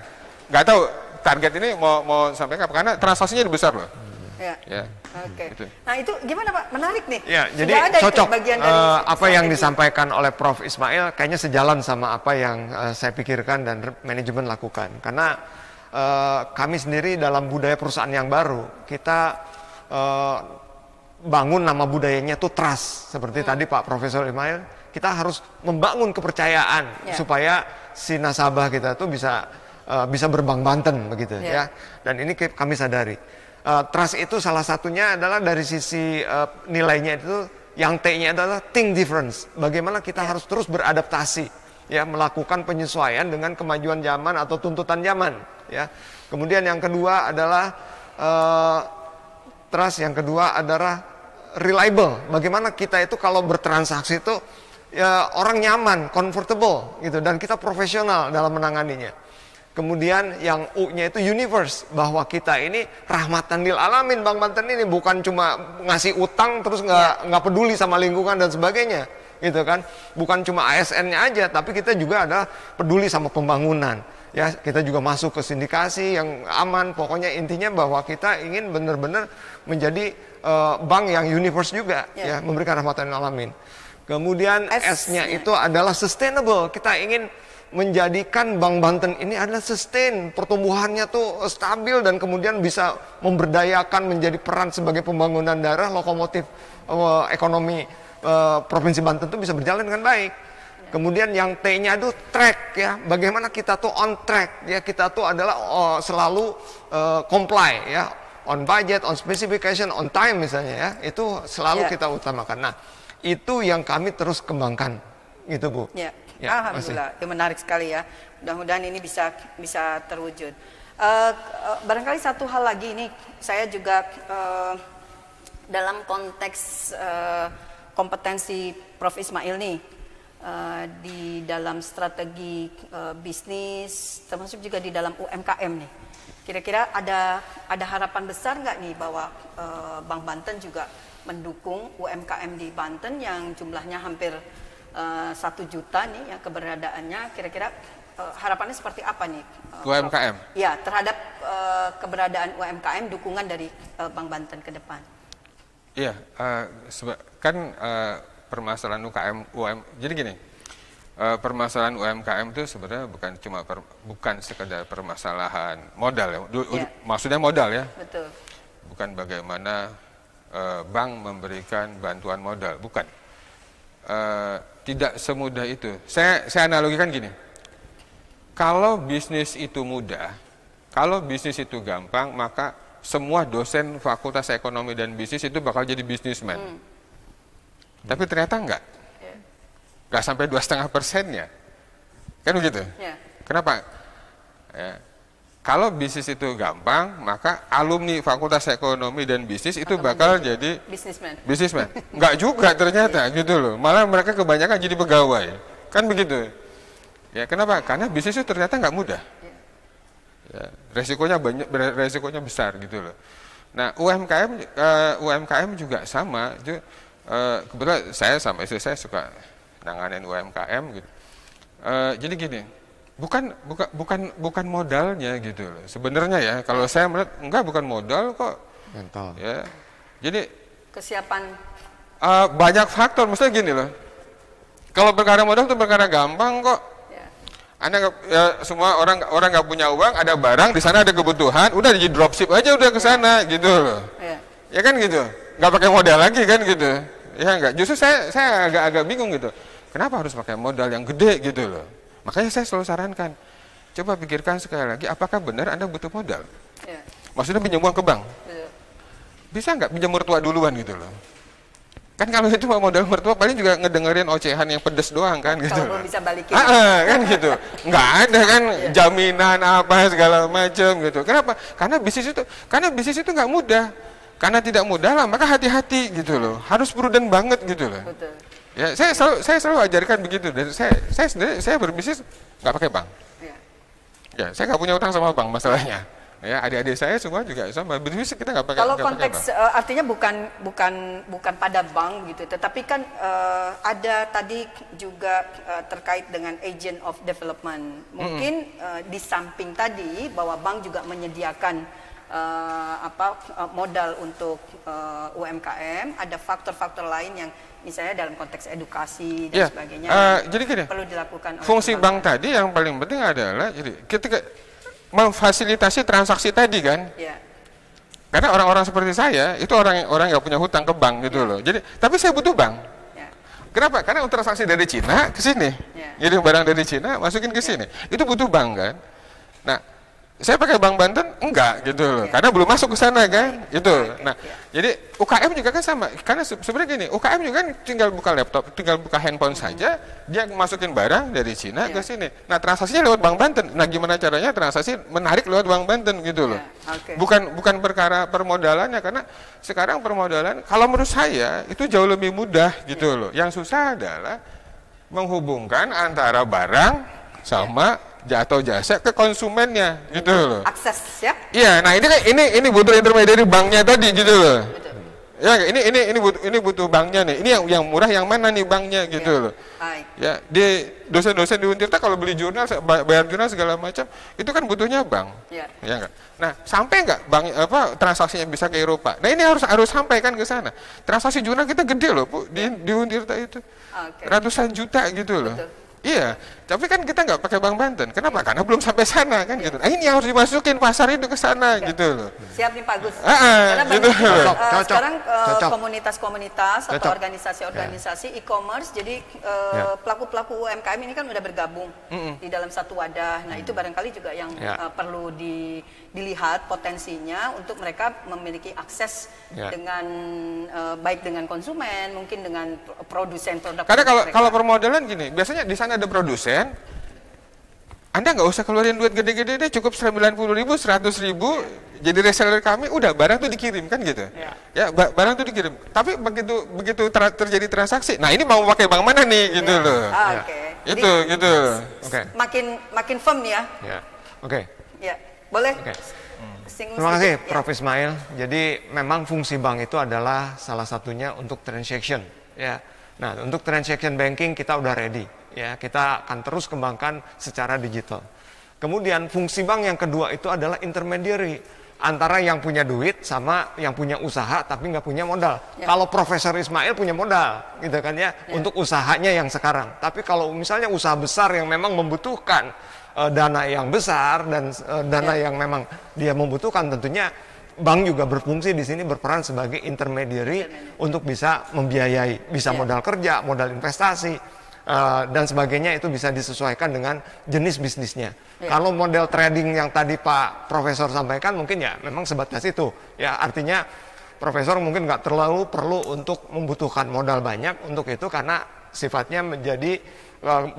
nggak tahu target ini mau sampai kapan, karena transaksinya besar loh. Ya. Oke. Gitu. Nah, itu gimana Pak? Menarik nih. Ya, jadi ada cocok. bagian dari apa yang disampaikan oleh Prof. Ismail kayaknya sejalan sama apa yang saya pikirkan dan manajemen lakukan. Karena kami sendiri dalam budaya perusahaan yang baru, kita bangun nama budayanya itu trust. Seperti tadi Pak Profesor Ismail, kita harus membangun kepercayaan supaya si nasabah kita itu bisa berbank Banten begitu ya. Dan ini kami sadari. Trust itu salah satunya adalah dari sisi nilainya itu, yang T-nya adalah think difference. Bagaimana kita harus terus beradaptasi, ya, melakukan penyesuaian dengan kemajuan zaman atau tuntutan zaman, ya. Kemudian yang kedua adalah trust, yang kedua adalah reliable. Bagaimana kita itu kalau bertransaksi itu ya orang nyaman, comfortable gitu, dan kita profesional dalam menanganinya. Kemudian yang U-nya itu universe, bahwa kita ini rahmatan lil alamin. Bank Banten ini bukan cuma ngasih utang terus nggak peduli sama lingkungan dan sebagainya, gitu kan? Bukan cuma ASN-nya aja, tapi kita juga ada peduli sama pembangunan, Ya, kita juga masuk ke sindikasi yang aman. Pokoknya intinya bahwa kita ingin benar-benar menjadi bank yang universe juga, ya, memberikan rahmatan lil alamin. Kemudian S-nya itu adalah sustainable. Kita ingin menjadikan Bank Banten ini adalah sustain, pertumbuhannya tuh stabil dan kemudian bisa memberdayakan menjadi peran sebagai pembangunan daerah, lokomotif ekonomi Provinsi Banten itu bisa berjalan dengan baik. Kemudian yang T-nya itu track, ya, bagaimana kita tuh on track, ya, kita tuh adalah selalu comply, ya, on budget, on specification, on time misalnya, ya, itu selalu kita utamakan. Nah, itu yang kami terus kembangkan, gitu Bu. Ya. Alhamdulillah, itu menarik sekali ya. Mudah-mudahan ini bisa terwujud. Barangkali satu hal lagi ini, saya juga dalam konteks kompetensi Prof. Ismail nih, di dalam strategi bisnis, termasuk juga di dalam UMKM nih. Kira-kira ada harapan besar nggak nih bahwa Bank Banten juga mendukung UMKM di Banten yang jumlahnya hampir 1 juta nih yang keberadaannya, kira-kira harapannya seperti apa nih? UMKM? Ya, terhadap keberadaan UMKM, dukungan dari Bank Banten ke depan. Iya, kan permasalahan jadi gini, permasalahan UMKM itu sebenarnya bukan sekedar permasalahan modal ya, maksudnya modal ya. Betul. Bukan bagaimana bank memberikan bantuan modal, bukan. Tidak semudah itu. Saya analogikan gini, kalau bisnis itu mudah, kalau bisnis itu gampang, maka semua dosen Fakultas Ekonomi dan Bisnis itu bakal jadi bisnismen. Tapi ternyata enggak sampai 2,5%-nya, kan begitu? Kenapa? Ya. Kalau bisnis itu gampang, maka alumni Fakultas Ekonomi dan Bisnis itu bakal jadi bisnismen. Enggak juga ternyata, gitu loh. Malah mereka kebanyakan jadi pegawai, kan begitu? Ya, kenapa? Karena bisnis itu ternyata nggak mudah. Ya, resikonya besar, gitu loh. Nah, UMKM juga sama. Kebetulan saya sama istri saya suka nanganin UMKM, gitu. Jadi gini. Bukan modalnya gitu loh. Sebenarnya ya, kalau saya melihat bukan modal kok. Mental. Ya. Jadi kesiapan banyak faktor, maksudnya gini loh. Kalau perkara modal itu perkara gampang kok. Anda semua orang nggak punya uang, ada barang di sana, ada kebutuhan, udah di dropship aja udah ke sana gitu loh. Ya kan gitu. Nggak pakai modal lagi kan gitu. Ya enggak. Justru saya agak bingung gitu. Kenapa harus pakai modal yang gede gitu loh? Makanya saya selalu sarankan, coba pikirkan sekali lagi, apakah benar Anda butuh modal? Maksudnya pinjam uang ke bank? Bisa nggak pinjam mertua duluan gitu loh? Kan kalau itu modal mertua paling juga ngedengerin ocehan yang pedes doang kan gitu. Kalau bisa balikin. Kan gitu. Nggak ada kan jaminan apa segala macam gitu. Kenapa? Karena bisnis itu nggak mudah. Karena tidak mudah lah, maka hati-hati gitu loh. Harus prudent banget gitu loh. Betul. Ya, saya selalu ajarkan begitu, dan saya sendiri berbisnis nggak pakai bank. Ya, saya nggak punya utang sama bank masalahnya. Ya, adik-adik saya semua juga sama, berbisnis kita nggak pakai. Kalau konteks artinya bukan pada bank gitu, tetapi kan ada tadi juga terkait dengan agent of development. Mungkin di samping tadi bahwa bank juga menyediakan modal untuk UMKM, ada faktor-faktor lain yang misalnya dalam konteks edukasi dan sebagainya. Jadi gini, perlu dilakukan. Fungsi bank tadi yang paling penting adalah jadi ketika memfasilitasi transaksi tadi kan. Karena orang-orang seperti saya itu orang nggak punya hutang ke bank gitu loh. Jadi tapi saya butuh bank. Kenapa? Karena untuk transaksi dari Cina ke sini. Jadi barang dari Cina masukin ke sini. Itu butuh bank kan. Nah, saya pakai Bank Banten enggak gitu loh, karena belum masuk ke sana kan, gitu. Nah, jadi UKM juga kan sama, karena sebenarnya gini, UKM juga kan tinggal buka laptop, tinggal buka handphone saja, dia masukin barang dari Cina ke sini. Nah, transaksinya lewat Bank Banten. Nah, gimana caranya transaksi menarik lewat Bank Banten gitu loh. Bukan perkara permodalannya, karena sekarang permodalan, kalau menurut saya itu jauh lebih mudah gitu loh. Yang susah adalah menghubungkan antara barang sama atau jasa ke konsumennya gitu loh. Akses ya? Iya, nah ini butuh intermediary banknya tadi gitu loh. Ya, ini butuh banknya nih. Ini yang murah yang mana nih banknya gitu loh. Baik. Ya, dosen-dosen di Untirta kalau beli jurnal, bayar jurnal segala macam, itu kan butuhnya bank. Ya. Ya enggak? Nah, sampai enggak bank transaksinya bisa ke Eropa. Nah, ini harus sampaikan ke sana. Transaksi jurnal kita gede loh, Bu, di Untirta itu. Okay. Ratusan juta gitu loh. Betul. Iya, tapi kan kita nggak pakai Bank Banten. Kenapa? Karena belum sampai sana kan gitu. Nah, ini yang harus dimasukin pasar itu ke sana gitu loh. Siap nih Pak Gus. Karena gitu. banyak sekarang komunitas-komunitas atau organisasi-organisasi e-commerce, jadi pelaku-pelaku UMKM ini kan udah bergabung di dalam satu wadah. Nah, itu barangkali juga yang perlu dilihat potensinya untuk mereka memiliki akses dengan baik dengan konsumen, mungkin dengan produsen produk. Karena kalau permodalan gini, biasanya di sana ada produsen, Anda nggak usah keluarin duit gede-gede deh, cukup 90.000, 100.000, jadi reseller kami, udah barang tuh dikirim kan gitu. Ya, barang tuh dikirim. Tapi begitu terjadi transaksi, nah ini mau pakai bank mana nih gitu loh. Itu gitu. Makin firm ya. Ya, boleh. Terima kasih Prof. Ismail. Jadi memang fungsi bank itu adalah salah satunya untuk transaction. Ya. Nah, untuk transaction banking kita udah ready. Ya, kita akan terus kembangkan secara digital. Kemudian fungsi bank yang kedua itu adalah intermediary antara yang punya duit sama yang punya usaha tapi nggak punya modal. Kalau Profesor Ismail punya modal, gitu kan ya, untuk usahanya yang sekarang. Tapi kalau misalnya usaha besar yang memang membutuhkan dana yang besar dan dana yang memang dia membutuhkan, tentunya bank juga berfungsi di sini berperan sebagai intermediary untuk bisa membiayai, bisa modal kerja, modal investasi. Dan sebagainya itu bisa disesuaikan dengan jenis bisnisnya. Kalau model trading yang tadi Pak Profesor sampaikan mungkin ya memang sebatas itu. Ya artinya Profesor mungkin nggak terlalu perlu untuk membutuhkan modal banyak untuk itu karena sifatnya menjadi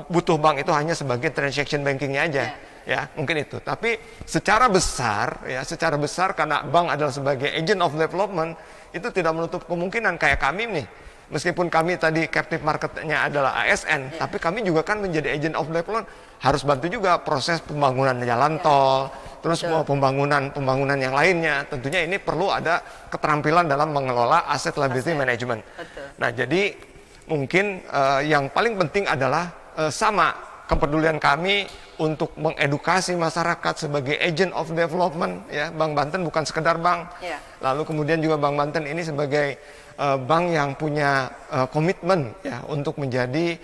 butuh bank itu hanya sebagai transaction bankingnya aja. Ya mungkin itu. Tapi secara besar karena bank adalah sebagai agent of development itu tidak menutup kemungkinan kayak kami nih. Meskipun kami tadi captive marketnya adalah ASN, tapi kami juga kan menjadi agent of development, harus bantu juga proses pembangunan jalan tol, terus pembangunan yang lainnya. Tentunya ini perlu ada keterampilan dalam mengelola asset liability management. Nah, jadi mungkin yang paling penting adalah sama kepedulian kami untuk mengedukasi masyarakat sebagai agent of development. Ya, Bank Banten bukan sekedar bank. Lalu kemudian juga Bank Banten ini sebagai bank yang punya komitmen ya untuk menjadi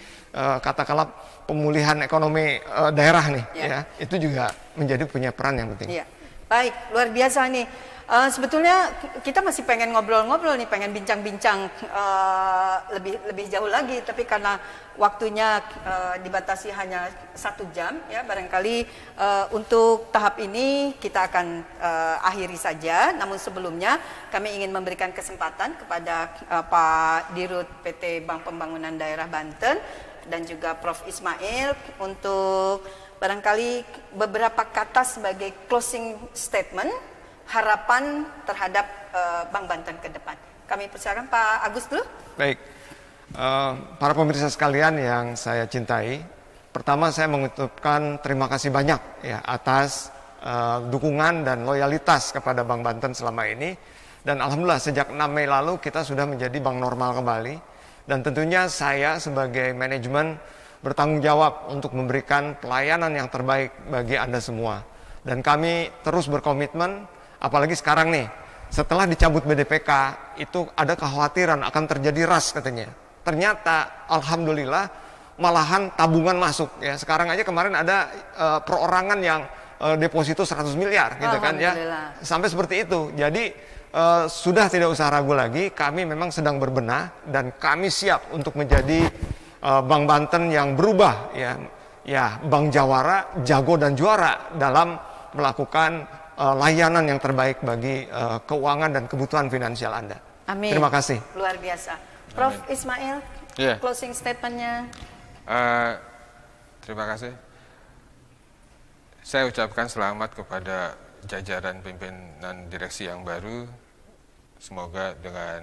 katakanlah pemulihan ekonomi daerah nih ya itu juga menjadi punya peran yang penting. Baik, luar biasa nih. Sebetulnya kita masih pengen ngobrol-ngobrol nih, pengen bincang-bincang lebih jauh lagi, tapi karena waktunya dibatasi hanya 1 jam, ya barangkali untuk tahap ini kita akan akhiri saja. Namun sebelumnya kami ingin memberikan kesempatan kepada Pak Dirut PT Bank Pembangunan Daerah Banten dan juga Prof. Ismail untuk barangkali beberapa kata sebagai closing statement harapan terhadap Bank Banten ke depan. Kami persilakan Pak Agus dulu. Baik, para pemirsa sekalian yang saya cintai, pertama saya mengucapkan terima kasih banyak ya atas dukungan dan loyalitas kepada Bank Banten selama ini. Dan alhamdulillah sejak 6 Mei lalu kita sudah menjadi bank normal kembali. Dan tentunya saya sebagai manajemen bertanggung jawab untuk memberikan pelayanan yang terbaik bagi Anda semua. Dan kami terus berkomitmen. Apalagi sekarang nih, setelah dicabut BDPK, itu ada kekhawatiran akan terjadi ras katanya. Ternyata, alhamdulillah, malahan tabungan masuk. Ya, sekarang aja kemarin ada perorangan yang deposito 100 miliar, gitu kan ya. Sampai seperti itu. Jadi sudah tidak usah ragu lagi. Kami memang sedang berbenah dan kami siap untuk menjadi Bank Banten yang berubah, ya Bank Jawara, jago dan juara dalam melakukan layanan yang terbaik bagi keuangan dan kebutuhan finansial Anda. Amin. Terima kasih. Luar biasa. Prof. Ismail, closing statement-nya. Terima kasih. Saya ucapkan selamat kepada jajaran pimpinan direksi yang baru. Semoga dengan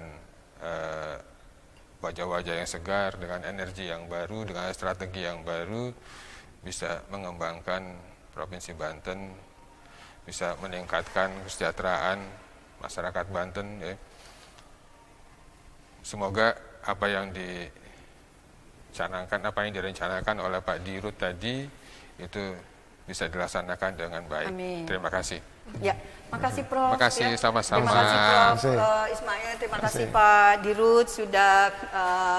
wajah-wajah yang segar, dengan energi yang baru, dengan strategi yang baru, bisa mengembangkan Provinsi Banten, bisa meningkatkan kesejahteraan masyarakat Banten. Ya. semoga apa yang dicanangkan, apa yang direncanakan oleh Pak Dirut tadi itu bisa dilaksanakan dengan baik. Amin. Terima kasih. Ya, makasih Prof. Terima kasih, sama-sama. Terima kasih Prof. Ismail, terima kasih Pak Dirut sudah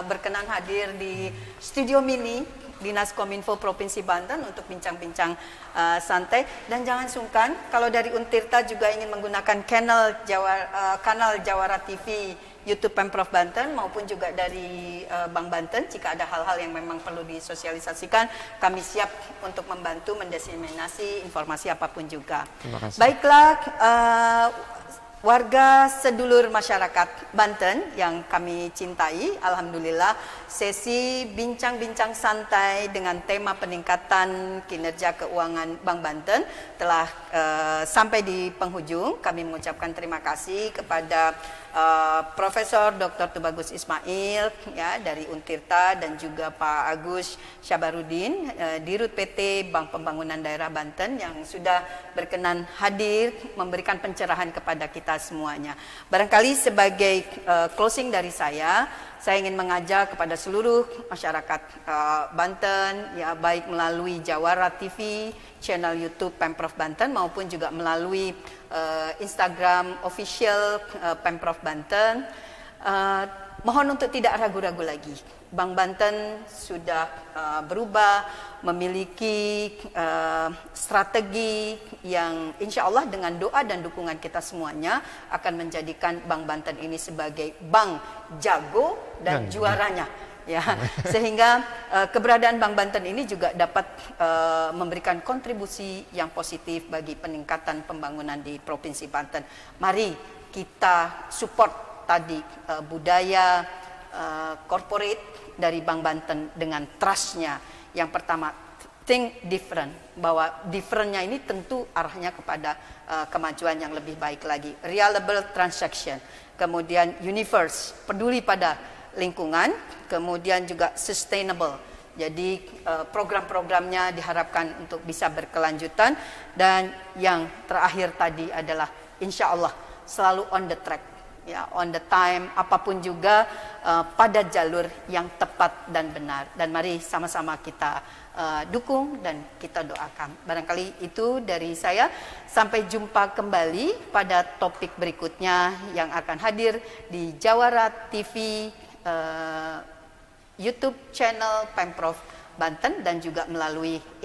berkenan hadir di Studio Mini Dinas Kominfo Provinsi Banten untuk bincang-bincang santai. Dan jangan sungkan kalau dari Untirta juga ingin menggunakan kanal Jawara TV YouTube Pemprov Banten maupun juga dari Bank Banten, jika ada hal-hal yang memang perlu disosialisasikan, kami siap untuk membantu mendiseminasi informasi apapun juga. Terima kasih. Baiklah, warga sedulur masyarakat Banten yang kami cintai, alhamdulillah sesi bincang-bincang santai dengan tema peningkatan kinerja keuangan Bank Banten telah sampai di penghujung. Kami mengucapkan terima kasih kepada Profesor Dr. Tubagus Ismail ya dari Untirta dan juga Pak Agus Syabarudin Dirut PT Bank Pembangunan Daerah Banten yang sudah berkenan hadir memberikan pencerahan kepada kita semuanya. Barangkali sebagai closing dari saya ingin mengajak kepada seluruh masyarakat Banten ya, baik melalui Jawara TV, channel YouTube Pemprov Banten maupun juga melalui Instagram official Pemprov Banten, mohon untuk tidak ragu-ragu lagi. Bank Banten sudah berubah, memiliki strategi yang insya Allah dengan doa dan dukungan kita semuanya akan menjadikan Bank Banten ini sebagai bank jago dan juaranya. Ya, sehingga keberadaan Bank Banten ini juga dapat memberikan kontribusi yang positif bagi peningkatan pembangunan di Provinsi Banten. Mari kita support tadi budaya corporate dari Bank Banten dengan trustnya. Yang pertama, think different, bahwa differentnya ini tentu arahnya kepada kemajuan yang lebih baik lagi. Reliable transaction, kemudian universe, peduli pada lingkungan, kemudian juga sustainable. Jadi program-programnya diharapkan untuk bisa berkelanjutan, dan yang terakhir tadi adalah insya Allah selalu on the track, ya, on the time, apapun juga pada jalur yang tepat dan benar. Dan mari sama-sama kita dukung dan kita doakan. Barangkali itu dari saya. Sampai jumpa kembali pada topik berikutnya yang akan hadir di Jawara TV YouTube channel Pemprov Banten dan juga melalui Instagram.